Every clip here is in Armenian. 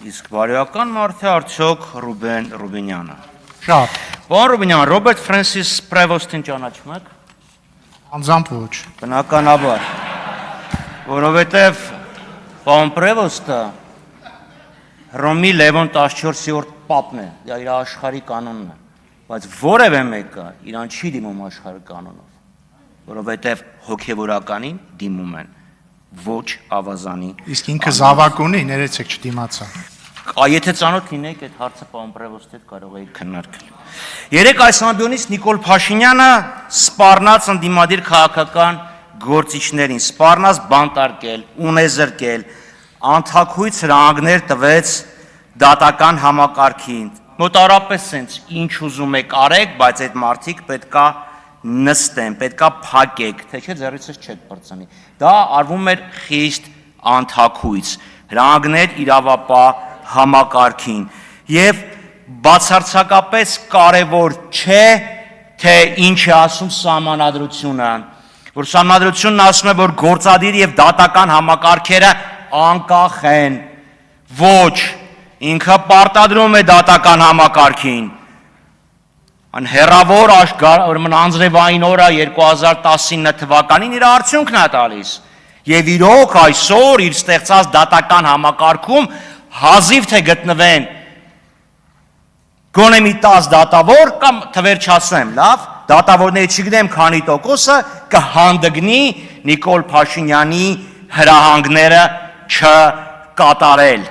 Իսկ բարոյական մարդ է արդյոք Ռուբեն Ռուբինյանը։ Շատ։ Պարոն Ռուբինյան, Ռոբերտ Ֆրանսիս Պրևոստին ճանաչում եք։ Անձամբ ոչ։ Բնականաբար, որովհետև պարոն Պրևոստը Հռոմի Լևոն 14-րդ պապն է, դա իր աշխարհի կանոնն է, բայց որևէ մեկը իրան չի դիմում աշխարհի կանոնով, որովհետև հոգևորականին դիմում են, ոչ ավազանի։ Իսկ ինքը զավակ ունի, ներեցեք չդիմացա։ Եթե ծանոթ լինեիք այդ հարցը պարոն Պրևոստի հետ կարող էիք քննարկել։ Երեք այս ամբիոնից Նիկոլ Փաշինյանը սպառնաց ընդդիմադիր քաղաքական գործիչներին, սպառնաց բանտարկել, ունեզրկել, անթաքույց հրահանգներ տվեց դատական համակարգին։ Մոտարապես sense ինչ ուզում եք արեք, բայց այդ մարդիկ պետքա նստեն, պետքա փակեք, թե չէ ձեռիցս չեք բրծնի։ Դա արվում էր խիստ անթաքույց, հրահանգներ իրավապահ համակարգին եւ բացարձակապես կարևոր չէ, թե ինչ է ասում սահմանադրությունը, որ սահմանադրությունն ասում է, որ գործադիր եւ դատական համակարգերը անկախ են, ոչ, ինքը պարտադրում է դատական համակարգին։ Հեռավոր անձրևային օրը 2019 թվականին իր արդյունքն է տալիս եւ իրոք այսօր իր ստեղծած դատական համակարգում հազիվ թե գտնվեն գոնե մի 10 դատավոր կամ թվեր չասեմ, լավ, դատավորների չգիտեմ քանի տոկոսը կհանդգնի Նիկոլ Փաշինյանի հրահանգները չկատարել։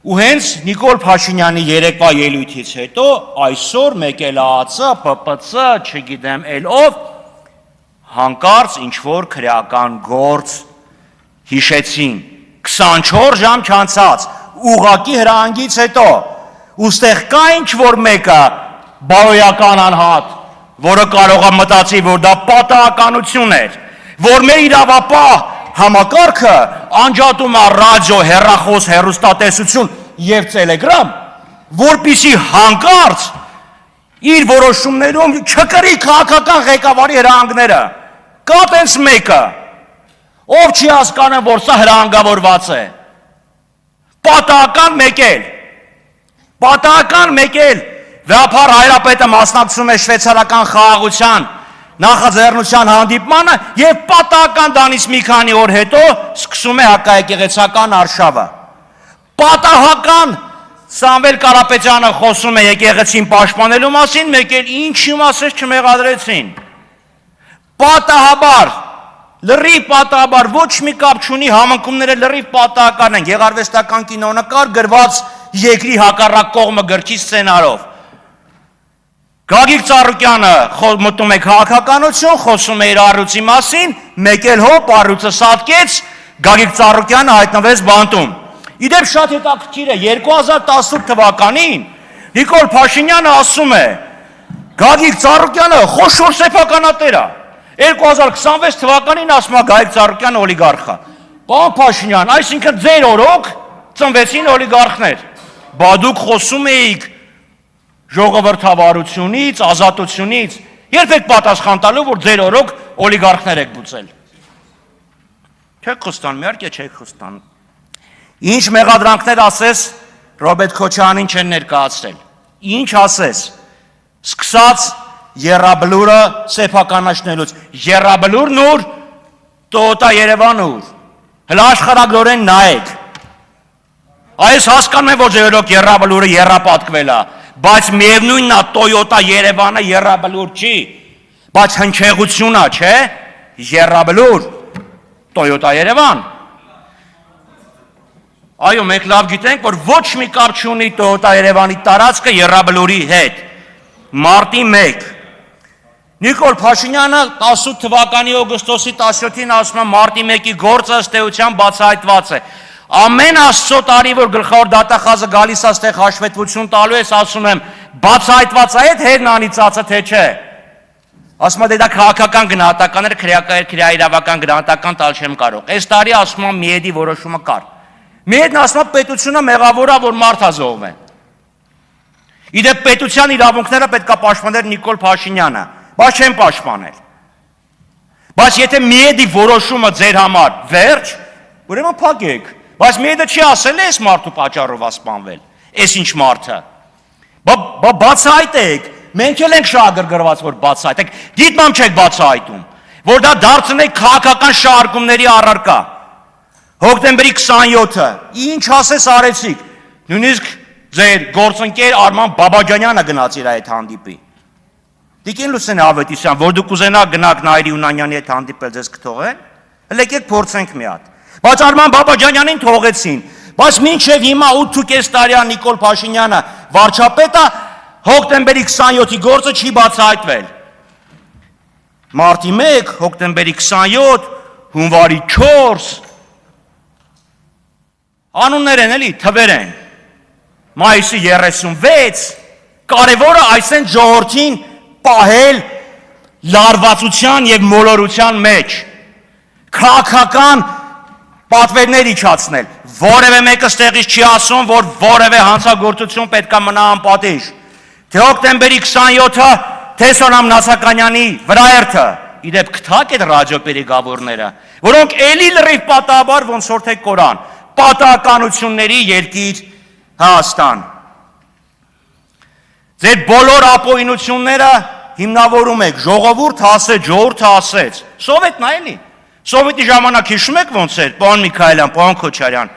Ու հենց Նիկոլ Փաշինյանի երեկվա ելույթից հետո այսօր մեկ էլ ԱԱՑ, ՊՊՑ, չգիտեմ էլ ով հանկարծ ինչ-որ քրեական գործ հիշեցին 24 ժամ չանցած ուղակի հրահանգից հետո ուստեղ կա ինչ-որ մեկը բարոյական անհատ, որը կարող է մտածի, որ դա պատահականություն էր, որ մեր իրավապահ համակարգը անջատում է ռադիո, հեռախոս, հեռուստատեսություն եւ Տելեգրամ, որպիսի հանկարծ իր որոշումներում չկրի քաղաքական ղեկավարի հրահանգները։ Կա տես մեկը, ով չի հասկանում, որ սա հրահանգավորված է։ Պատահական մեկ էլ Վեհափառ Հայրապետը մասնակցում է շվեյցարական խաղաղության նախաձեռնության հանդիպմանը եւ պատահական դանից մի քանի օր հետո սկսում է հակաեկեղեցական արշավը։ Պատահական Սամվել Կարապետյանը խոսում է եկեղեցին պաշտպանելու մասին, մեկ էլ ինչի մասից չմեղադրեցին։ Պատահաբար, լրիվ պատահաբար, ոչ մի կապ չունի, համընկումները լրիվ պատահական են, գեղարվեստական կինոնկար գրված երկրի հակառակ կողմը գրքի սցենարով։ Գագիկ Ծառուկյանը մտնում է քաղաքականություն, խոսում է իր առյուծի մասին, մեկ էլ հոպ առյուծը սատկեց, Գագիկ Ծառուկյանը հայտնվեց բանտում։ Իդեպ շատ հետաքրքիր է, 2018 թվականին Նիկոլ Փաշինյանը ասում է, Գագիկ Ծառուկյանը խոշոր սեփականատեր է, 2026 թվականին ասում է Գագիկ Ծառուկյանը օլիգարխ է։ Պարոն Փաշինյան, այսինքն ձեր օրոք ծնվեցին օլիգարխներ, բա դուք խոսում էիք ժողովրդավարությունից, ազատությունից, երբ եք պատասխան տալու, որ ձեր օրոք օլիգարխներ եք բուծել։ Չեք խոստանում, իհարկե չեք խոստանում։ Ինչ մեղադրանքներ ասես Ռոբերտ Քոչարյանին չեն ներկայացրել։ Ինչ ասես։ Սկսած Եռաբլուրը սեփականաշնելուց։ Եռաբլուրն ուր, Տոյոտա Երևանը ուր։ Հլա աշխարհագրորեն նայեք։ Այս հասկանում եմ, որ ձեր օրոք Եռաբլուրը եռապատկվել է, բայց միևնույնն է Տոյոտա Երևանը Եռաբլուր չի, բայց հնչեղությունն է, չէ՞։ Եռաբլուր, Տոյոտա Երևան։ Այո, մենք լավ գիտենք, որ ոչ մի կապ չունի Տոյոտա Երևանի տարածքը Եռաբլուրի հետ։ Մարտի 1 Նիկոլ Փաշինյանը 18 թվականի օգոստոսի 17-ին ասում է մարտի 1-ի գործը ըստ էության բացահայտված է։ Ամեն Աստծո տարի, որ գլխավոր դատախազը գալիս է այստեղ հաշվետվություն տալու ես, ասում եմ, բացահայտված է այդ հերնանիծածը, թե չէ։ Ասում է, դա քաղաքական գնահատականները քրեաիրավական գնահատական տալ չեմ կարող։ Այս տարի ասում եմ միեդի որոշումը կար։ Միեդն ասում է պետությունը մեղավոր է, որ մարդ է զոհվել։ Իդեպ պետության իրավունքները պետք է պաշտպաներ Նիկոլ Փաշինյանը, բայց չեն պաշտպանել։ Բայց եթե միեդի որոշումը ձեր համար վերջ, Ուրեմն փակեք, բայց մի դա չի ասել էս մարդու պատճառով ասպանվել, էս ինչ մարդը։ Բացահայտեք, մենք էլ ենք շահագրգռված, որ բացահայտեք, դիտմամ չեք բացահայտում, որ դա դարձնեք քաղաքական շահարկումների առարկա։ Հոկտեմբերի 27-ը, ինչ ասես արեցիք, նույնիսկ ձեր գործընկեր Արման Բաբաջանյանը գնաց իր այդ հանդիպի։ Տիկին Լուսինե Ավետիսյան, որ դուք ուզենաք գնաք Նայիրի Յունանյանի հետ հանդիպել, ձեզ կթողեն, եկեք փորձենք մի հատ։ Բայց Արման Բաբաջանյանին թողեցին, բայց մինչև հիմա 8.5 տարի Նիկոլ Փաշինյանը վարչապետը հոկտեմբերի 27-ի գործը չի բացահայտվել։ Մարտի 1, հոկտեմբերի 27, հունվարի 4, անուններ են էլի, թվեր են, մայիսի 36, կարևորը այս են ժողովրդին պահել լարվածության և մոլորության մեջ, քաղաքական պատվերներ իջացնել, որևէ մեկը ստեղից չի ասում, որ որևէ հանցագործություն պետք է մնա անպատիժ, թե հոկտեմբերի 27-ը, թե Սոնամ Նասականյանի վրաերթը, իդեպ կթակ այդ ռադիոպերեգավորները, որոնք էլի լրիվ պատահաբար ոնց որ թե Կորան, պատահականությունների երկիր Հայաստան։ Ձեր բոլոր ապօրինությունները հիմնավորում եք, ժողովուրդը ասեց, Սովետն է էլի, Սովետի ժամանակ հիշում եք ոնց էր, պարոն Միքայելյան, պարոն Քոչարյան,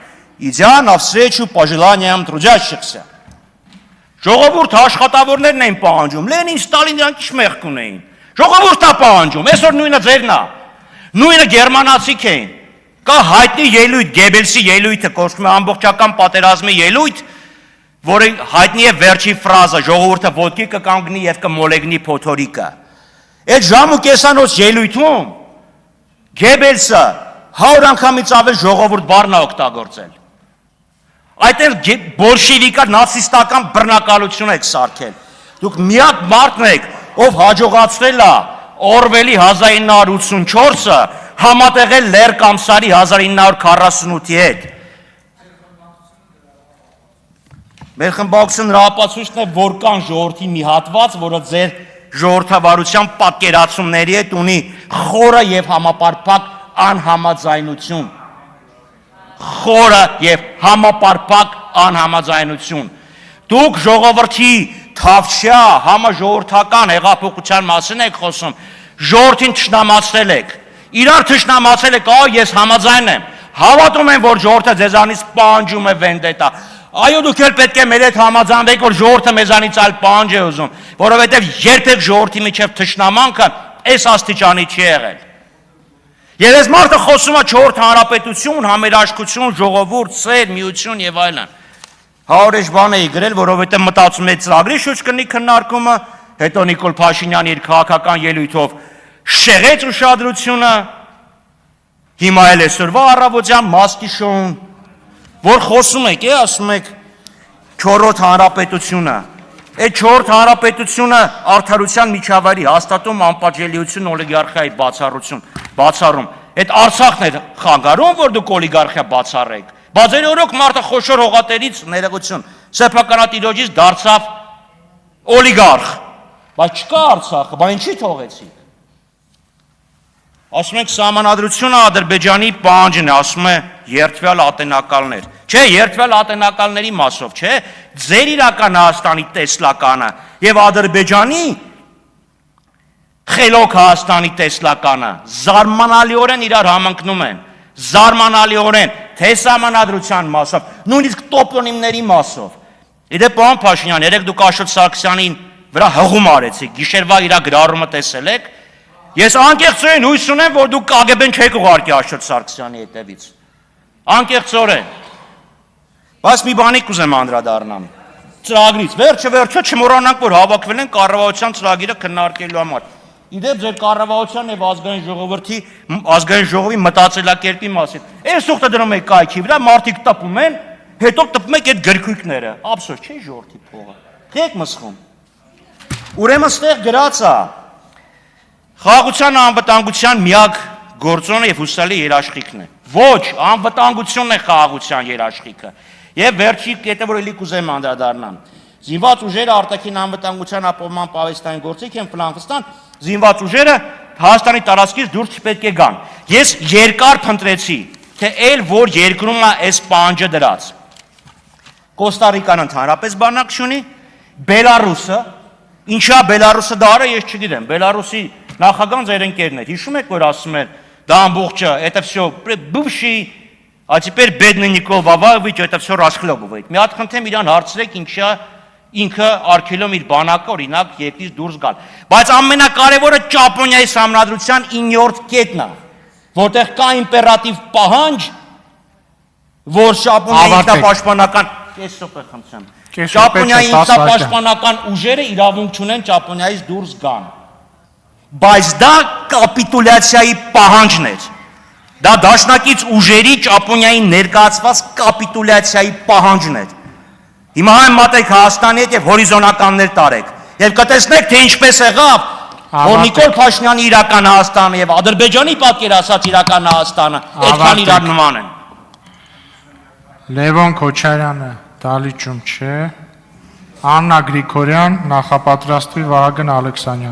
իդյա навстречу пожеланиям трудящихся։ Ժողովուրդը աշխատավորներն էին պահանջում, Լենին, Ստալին դրանք ինչ մեղք ունեին։ Ժողովուրդը պահանջում, այսօր նույնը ձերն է, նույնը գերմանացիք էին։ Կա հայտնի ելույթ, Գեբելսի ելույթը, կոչվում է ամբողջական պատերազմի ելույթ, որը հայտնի է վերջի ֆրազը, ժողովուրդը ոտքի կկանգնի և կմոլեգնի փոթորիկը։ Այդ ժամ ու կեսանոց ելույթում Գեբելսը 100 անգամից ավել ժողովուրդ բառն է օգտագործել։ Այդտեղ բոլշևիկա նացիստական բռնակալություն եք սարքել։ Դուք միակ մարդն եք, ով հաջողացրել է Օրվելի 1984-ը համատեղել Լեր Կամսարի 1948-ի հետ։ Մեր խմբակցության նրապացույցն է, որ կան ժողովրդի մի հատված, որը ձեր ժողովրդավարության պատկերացումների հետ ունի խորը և համապարփակ անհամաձայնություն։ Խորը և համապարփակ անհամաձայնություն։ Դուք ժողովրդի թավշյա համաժողովրդական հեղափոխության մասին եք խոսում, ժողովրդին թշնամացրել եք, իրար թշնամացրել եք, ես համաձայն եմ, հավատում եմ, որ ժողովուրդը ձեզանից պահանջում է վենդետա, այո դուք էլ պետք է մեր հետ համաձայնվեք, որ ժողովուրդը մեզանից այլ պահանջ է ուզում, որովհետև երբեք ժողովրդի միջև թշնամանքը այս աստիճանի չի եղել։ Եվ այս մարդը խոսում է 4 հանրապետություն, համերաշխություն, ժողովուրդ, սեր, միություն եւ այլն։ 100 բան էի գրել, որովհետեւ մտածում եմ ծրագրի շուրջ կնի քննարկումը, հետո Նիկոլ Փաշինյանը իր քաղաքական ելույթով շեղեց ուշադրությունը, հիմա էլ այսօրվա առավոտյան մասկի շոուն, որ խոսում եք, ասում եք 4-րդ հանրապետությունը, այդ 4 հանրապետությունը արդարության միջավայրի հաստատում անպատժելիություն օլիգարխիայի բացառում, այդ Արցախն է խանգարում, որ դուք օլիգարխիա բացառեք, բայց ձեր օրոք մարդը խոշոր հողատերից ներողություն, սեփականատիրոջից դարձավ օլիգարխ, բայց չկա Արցախը, բա ինչի թողեցիք։ Ասում ենք սահմանադրությունը Ադրբեջանի պահանջն է, ասում է երդվյալ ատենակալներ, չէ, երդվյալ ատենակալների մասով, չէ, ձեր իրական Հայաստանի տեսլականը և Ադրբեջանի խելոք Հայաստանի տեսլականը զարմանալիորեն իրար համընկնում են, զարմանալիորեն, թե սահմանադրության մասով, նույնիսկ տոպոնիմների մասով։ Իդեպ պարոն Փաշինյան, երեկ դուք Աշոտ Սարգսյանին վրա հղում արեցիք, գիշերվա իր գրառումը տեսել եք, ես անկեղծորեն հույս ունեմ, որ դուք KGB-ն չեք ուղարկի Աշոտ Սարգսյանի հետևից, անկեղծորեն, բայց մի բանի կուզեմ անդրադառնամ, ծրագրից, վերջը չմոռանանք, որ հավաքվել են կառավարության ծրագիրը քննարկելու համար, իդեպ ձեր կառավարության և ազգային ժողովի մտածելակերպի մասին, այս ուխտը դնում եք կայքի վրա, մարդիկ տպում են, հետո տպում եք այդ գրքույկները, ափսոս չի ժողովրդի փողը, եք մսխում, ուրեմն ստեղ գրած է, խաղաղության անվտանգության միակ գործոնը և հուսալի երաշխիքն է, ոչ, անվտանգությունն է խաղաղության երաշխիքը, և վերջի կետը, որ էլի կուզեմ անդրադառնամ, զինված ուժերը արտաքին անվտանգության ապահովման պահեստային գործիք են Ֆլանգստան, զինված ուժերը Հայաստանի տարածքից դուրս չպետք է գան։ Ես երկար փնտրեցի, թե ել որ երկրում է այս պահանջը դրած։ Կոստարիկան ընդհանրապես բանակ չունի, Բելարուսը, ինչա Բելարուսը դա արա, ես չգիտեմ, Բելարուսի նախագահան ձեր ընկերն էր, հիշում եք, որ ասում էր, դա ամբողջը, это все бывший, а теперь бедный Никол Ваваевич, это все расхлебывает։ Մի հատ խնդրեմ իրան հարցրեք, ինչա ինքը արգելում իր բանակը օրինակ երկրից դուրս գալ։ Բայց ամենակարևորը Ճապոնիայի համանդրության 9-րդ կետն է, որտեղ կա իմպերատիվ պահանջ, որ Ճապոնիայի ինքնապաշտպանական Ճապոնիայի ինքնապաշտպանական ուժերը իրավունք չունեն Ճապոնիայից դուրս գան։ Բայց դա կապիտուլյացիայի պահանջն էր։ Դա դաշնակից ուժերի Ճապոնիային ներկայացված կապիտուլյացիայի պահանջն էր։ Հիմա այն մատեք Հայաստանի հետ եւ հորիզոնականներ տարեք։ Եվ կտեսնեք, թե ինչպես եղավ, որ Նիկոլ Փաշինյանի իրական Հայաստանը եւ Ադրբեջանի պատկերացած իրական Հայաստանը այդքան իրար նման են։ Լևոն Քոչարյանը դալիճում չէ, Աննա Գրիգորյան, նախապատրաստվի Վահագն Ալեքսանյան։